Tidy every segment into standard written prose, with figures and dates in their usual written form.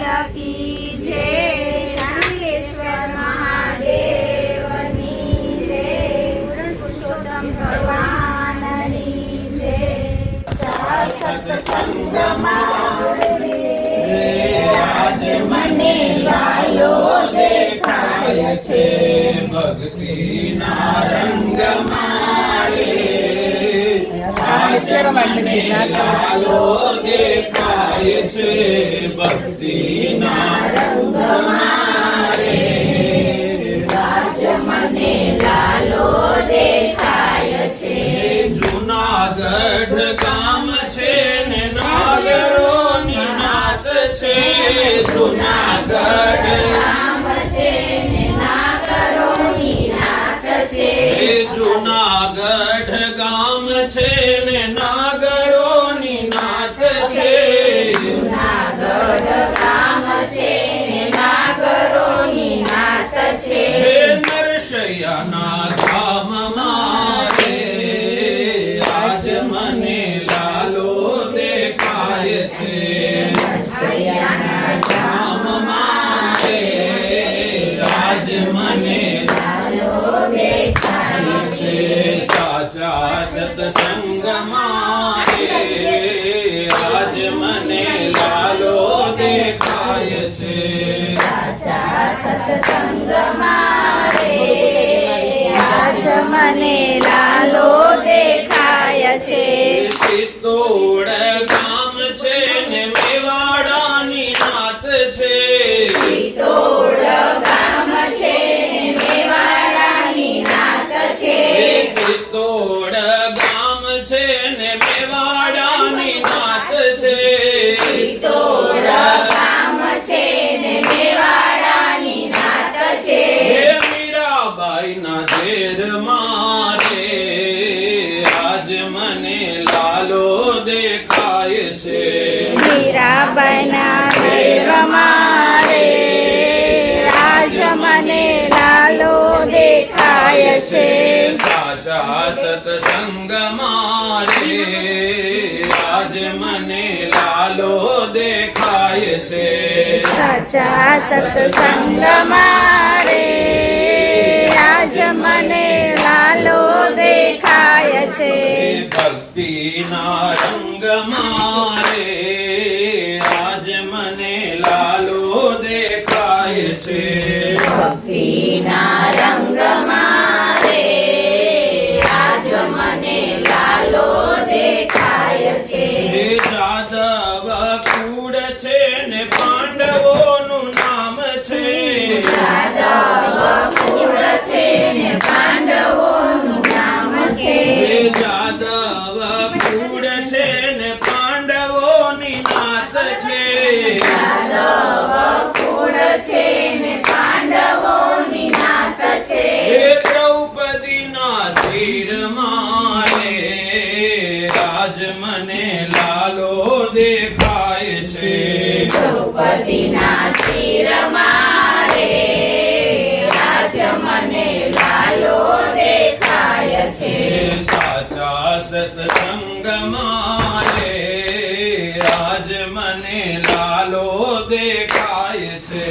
की जय। शांतिरेश्वर महादेवनी जय। पूर्ण पुरुषोत्तम भगवाननी जय। आज मने लालो देखाय छे भक्ति ना रंग मारे। आज मने लालो देखाय छे भक्ति ना रंग मारे। आज मने लालो देखाय छे। जूनागढ़ गाम छे ने नागरो निनात छे। जूनागढ़ गाम छे ने नागरो निनात छे। जूनागढ़ गाम छे ने नागरो निनात छे। जूनागढ़ गाम छे ने नागरो निनात छे। नरसैया ना धाम मारे आज मने लालो देखाय छे। धाम मारे आज मने लालो देखाय छे। साचा सत्संग मारे आज मने लालो देखाय छे। साचा सत्संग मारे आज मने लालो देखाय छे। चित्तोड़ गाम छे ने मेवाड़ानी नात छे। चित्तोड़ गाम छे ने मेवाड़ानी नात छे। चित्तोड़ गाम छे ने मेवाड़ानी नात छे। चित्तोड़ गाम छे ने मेवाड़ानी नात छे। मीराबाई ना देर मारे आज मने लालो देखाय छे। मीराबाई ना देर मारे आज मने लालो देखाय छे। साचा सत्संग मारे आज मने लालो देखाय छे। साचा सत्संग मारे आज मने लालो देखाय छे। भक्ति ना रंग मारे आज मने लालो देखाय छे। भक्ति ना रंग मारे आज मने लालो देखाय छे। जादव कूड़ छे ने पांडवोनुं नाम छे। यादव कूड़ छे ने पांडवोनुं नाम छे। जादव कूड़ छे ने पांडवोनी नात छे। यादव कूड़ छे ने पांडवोनी नात छे। द्रौपदी ना तीर मारे आज मने लालो देखाय छे। द्रौपदी ना तीर मारे आज मने लालो देखाय छे। साचा सत्संग मारे आज मने लालो देखाय छे।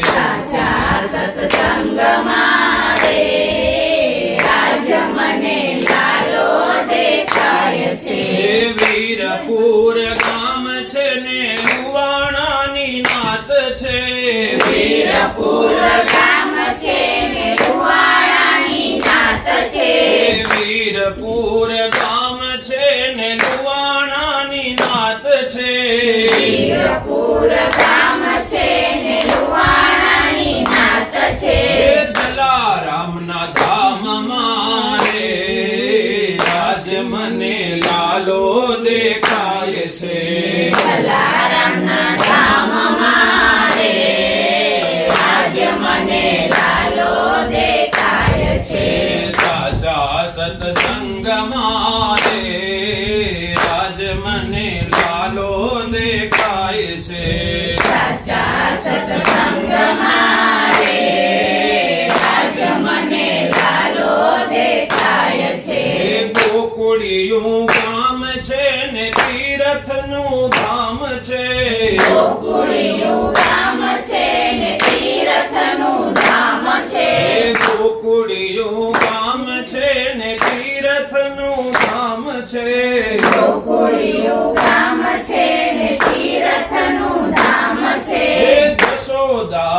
साचा सत्संग मारे आज मने लालो देखाय छे। वीरपुर गाम छे ने लुवाणानी नात छे। वीरपुर गाम छे ने लुवाणानी नात छे। वीरपुर गाम छे ने लुवाणानी नात छे। वीरपुर गाम छे ने लुवाणानी नात छे। जलाराम ना धाम मारे आज मने लालो देखाय छे। जलाराम ना धाम मारे आज मने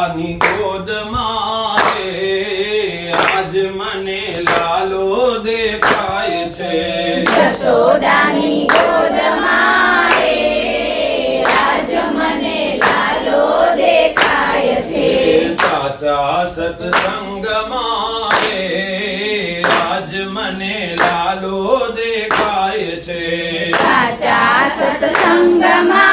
યશોદાની ગોદમાં રે આજ મને લાલો દેખાય છે. યશોદાની ગોદમાં રે આજ મને લાલો દેખાય છે. સાચા સત્સંગમાં રે આજ મને લાલો દેખાય છે. સાચા સત્સંગમાં